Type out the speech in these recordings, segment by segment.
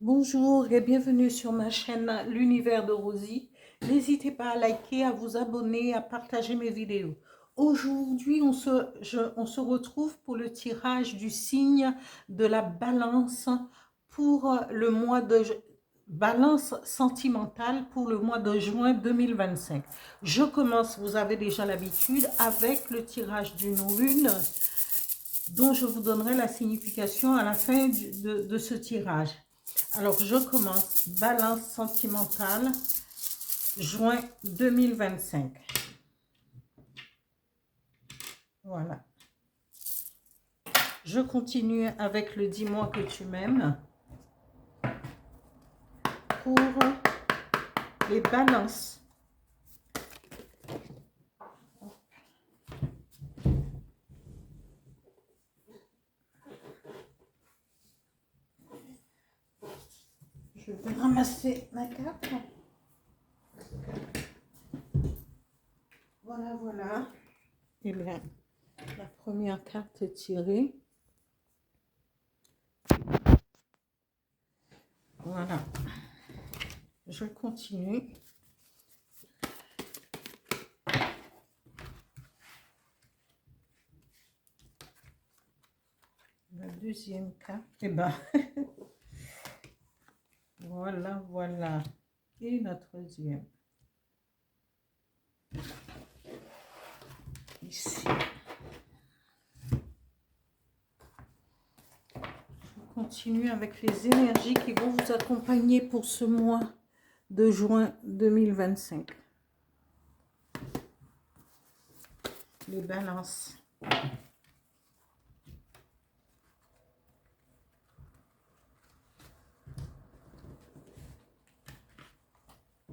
Bonjour et bienvenue sur ma chaîne L'Univers de Rosie. N'hésitez pas à liker, à vous abonner, à partager mes vidéos. Aujourd'hui, on se retrouve pour le tirage du signe de la balance pour le mois de balance sentimentale pour le mois de juin 2025. Je commence, vous avez déjà l'habitude, avec le tirage d'une lune dont je vous donnerai la signification à la fin de ce tirage. Alors, je commence. Balance sentimentale, juin 2025. Voilà. Je continue avec le dis-moi que tu m'aimes. Pour les balances. Je vais ramasser ma carte. Voilà, voilà. Eh bien, la première carte est tirée. Voilà. Je continue. La deuxième carte. Eh bien, voilà, voilà. Et la troisième. Ici. Je continue avec les énergies qui vont vous accompagner pour ce mois de juin 2025. Les balances.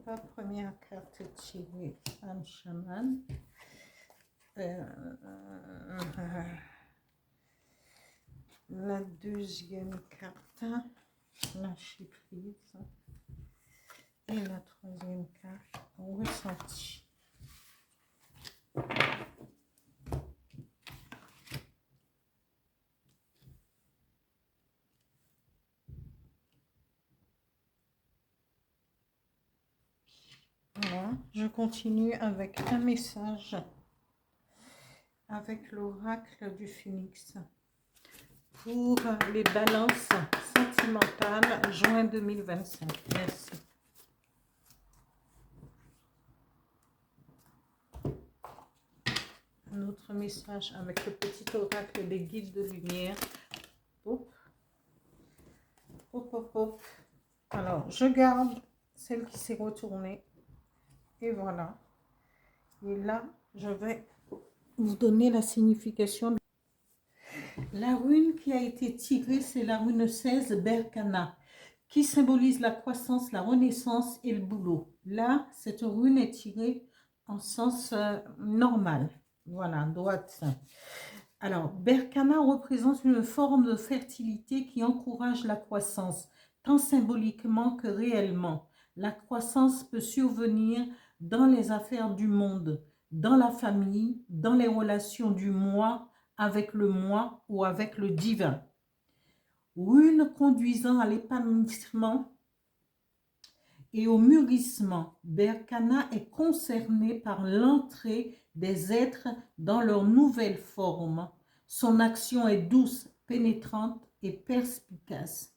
La première carte est tirée, Âme Chaman. La deuxième carte, lâcher prise. Et la troisième carte, ressenti. Voilà, je continue avec un message avec l'oracle du Phénix pour les balances sentimentales juin 2025. Merci. Un autre message avec le petit oracle des guides de lumière. Hop. Hop, hop, hop. Alors, je garde celle qui s'est retournée. Et voilà. Et là, je vais vous donner la signification. La rune qui a été tirée, c'est la rune 16, Berkana, qui symbolise la croissance, la renaissance et le boulot. Là, cette rune est tirée en sens normal. Voilà, droite. Alors, Berkana représente une forme de fertilité qui encourage la croissance, tant symboliquement que réellement. La croissance peut survenir dans les affaires du monde, dans la famille, dans les relations du moi avec le moi ou avec le divin. Rune conduisant à l'épanouissement et au mûrissement, Berkana est concerné par l'entrée des êtres dans leur nouvelle forme. Son action est douce, pénétrante et perspicace.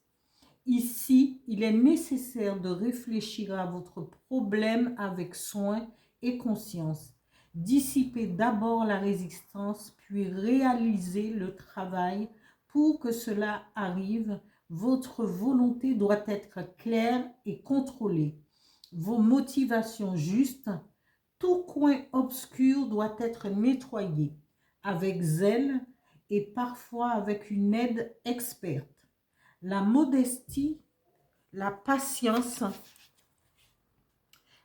Ici, il est nécessaire de réfléchir à votre problème avec soin et conscience. Dissiper d'abord la résistance, puis réaliser le travail. Pour que cela arrive, votre volonté doit être claire et contrôlée. Vos motivations justes, tout coin obscur doit être nettoyé avec zèle et parfois avec une aide experte. La modestie, la patience,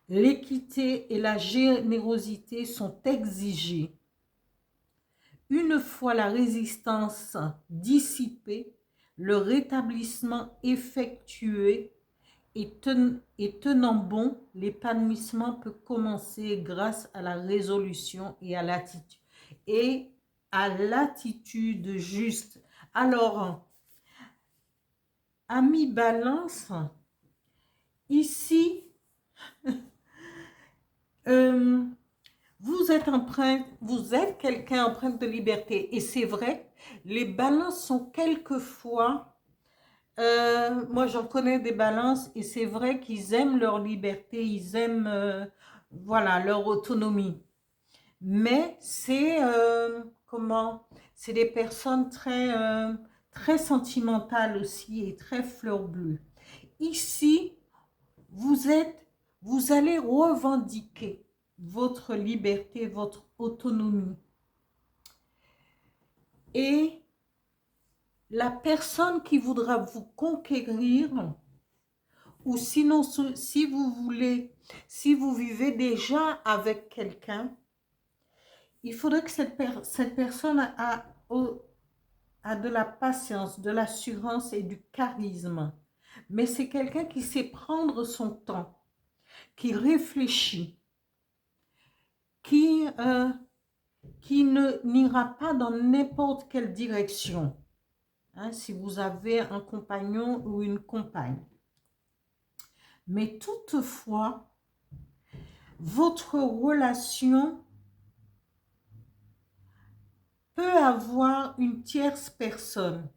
l'équité et la générosité sont exigées. Une fois la résistance dissipée, le rétablissement effectué et tenant bon, l'épanouissement peut commencer grâce à la résolution et à l'attitude juste. Alors, Ami Balance, ici, vous êtes quelqu'un empreint de liberté. Et c'est vrai, les balances sont quelquefois, moi j'en connais des balances, et c'est vrai qu'ils aiment leur liberté, ils aiment, voilà, leur autonomie. Mais c'est, c'est des personnes très sentimentales aussi et très fleur bleue. Ici, vous êtes, vous allez revendiquer votre liberté, votre autonomie. Et la personne qui voudra vous conquérir, ou sinon, si vous voulez, si vous vivez déjà avec quelqu'un, il faudrait que cette personne a de la patience, de l'assurance et du charisme. Mais c'est quelqu'un qui sait prendre son temps, qui réfléchit, qui n'ira pas dans n'importe quelle direction, hein, si vous avez un compagnon ou une compagne. Mais toutefois, votre relation peut avoir une tierce personne.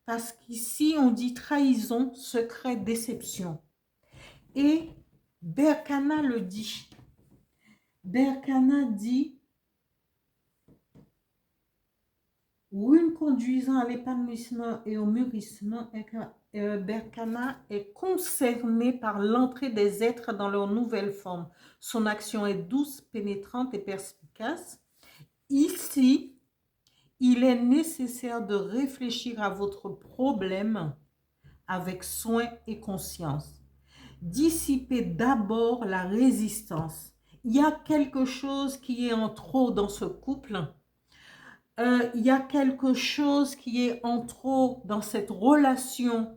Parce qu'ici, on dit trahison, secret, déception. Et Berkana le dit. Berkana dit, rune conduisant à l'épanouissement et au mûrissement, Berkana est concerné par l'entrée des êtres dans leur nouvelle forme. Son action est douce, pénétrante et perspicace. Ici, il est nécessaire de réfléchir à votre problème avec soin et conscience. Dissipez d'abord la résistance. Il y a quelque chose qui est en trop dans ce couple. Il y a quelque chose qui est en trop dans cette relation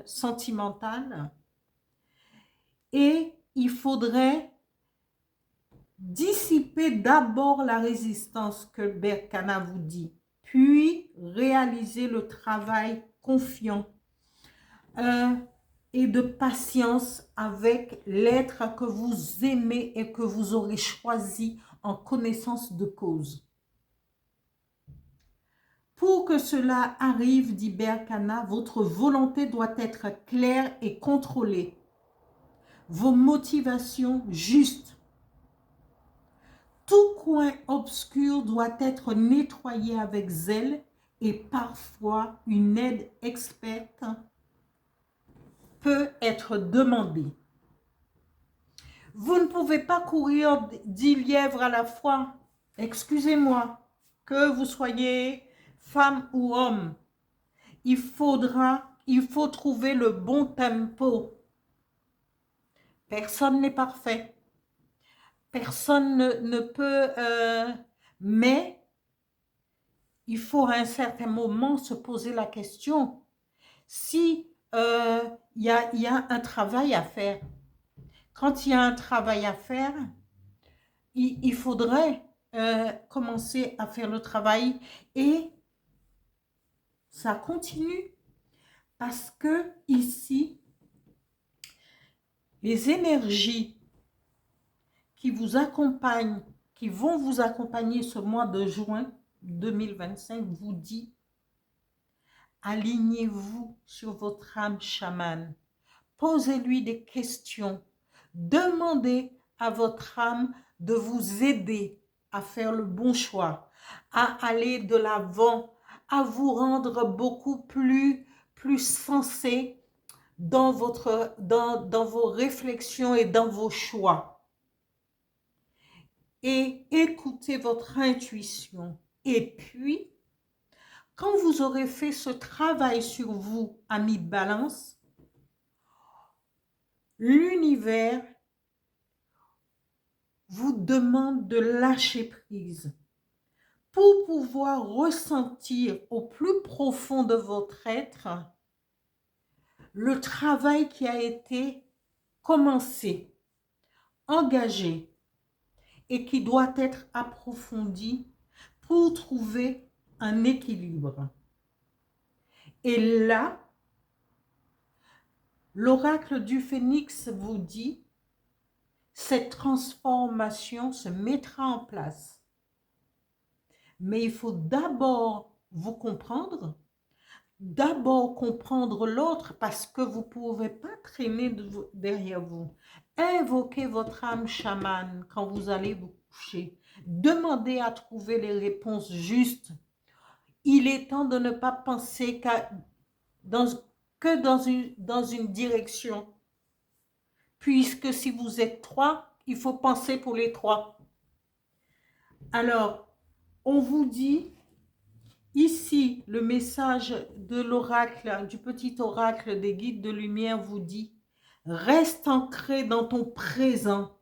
sentimentale. Et il faudrait dissiper d'abord la résistance que Berkana vous dit, puis réaliser le travail confiant et de patience avec l'être que vous aimez et que vous aurez choisi en connaissance de cause. Pour que cela arrive, dit Berkana, votre volonté doit être claire et contrôlée. Vos motivations justes. Tout coin obscur doit être nettoyé avec zèle et parfois une aide experte peut être demandée. Vous ne pouvez pas courir 10 lièvres à la fois. Excusez-moi, que vous soyez femme ou homme. Il faut trouver le bon tempo. Personne n'est parfait. Personne ne peut... mais il faut à un certain moment se poser la question. Si y a un travail à faire, quand il y a un travail à faire, il faudrait commencer à faire le travail et ça continue parce que ici, les énergies qui vous accompagnent, qui vont vous accompagner ce mois de juin 2025 vous dit alignez-vous sur votre âme chamane, posez-lui des questions, demandez à votre âme de vous aider à faire le bon choix, à aller de l'avant, à vous rendre beaucoup plus sensé dans vos réflexions et dans vos choix. Et écoutez votre intuition. Et puis, quand vous aurez fait ce travail sur vous, ami Balance, l'univers vous demande de lâcher prise pour pouvoir ressentir au plus profond de votre être le travail qui a été commencé, engagé et qui doit être approfondi pour trouver un équilibre. Et là, L'oracle du phénix vous dit, cette transformation se mettra en place. Mais il faut d'abord vous comprendre, d'abord comprendre l'autre parce que vous ne pouvez pas traîner derrière vous. Invoquez votre âme chamane quand vous allez vous coucher. Demandez à trouver les réponses justes. Il est temps de ne pas penser dans une direction. Puisque si vous êtes 3, il faut penser pour les 3. Alors, on vous dit, ici, le message de l'oracle, du petit oracle des guides de lumière vous dit, reste ancré dans ton présent.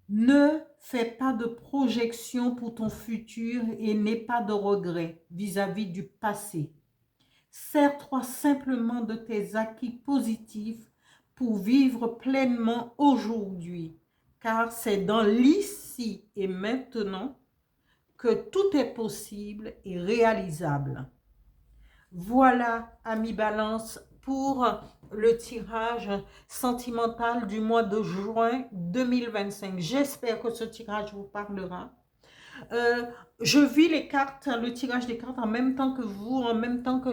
Ne fais pas de projection pour ton futur et n'aie pas de regrets vis-à-vis du passé. Sers-toi simplement de tes acquis positifs pour vivre pleinement aujourd'hui, car c'est dans l'ici et maintenant que tout est possible et réalisable. Voilà, amis Balance, pour le tirage sentimental du mois de juin 2025. J'espère que ce tirage vous parlera. Je vis les cartes, le tirage des cartes en même temps que vous, en même temps que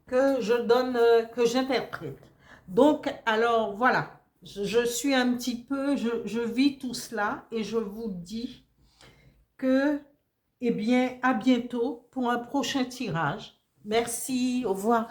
que j'interprète. Donc, alors voilà, je suis un petit peu, je vis tout cela et je vous dis que, eh bien, à bientôt pour un prochain tirage. Merci, au revoir.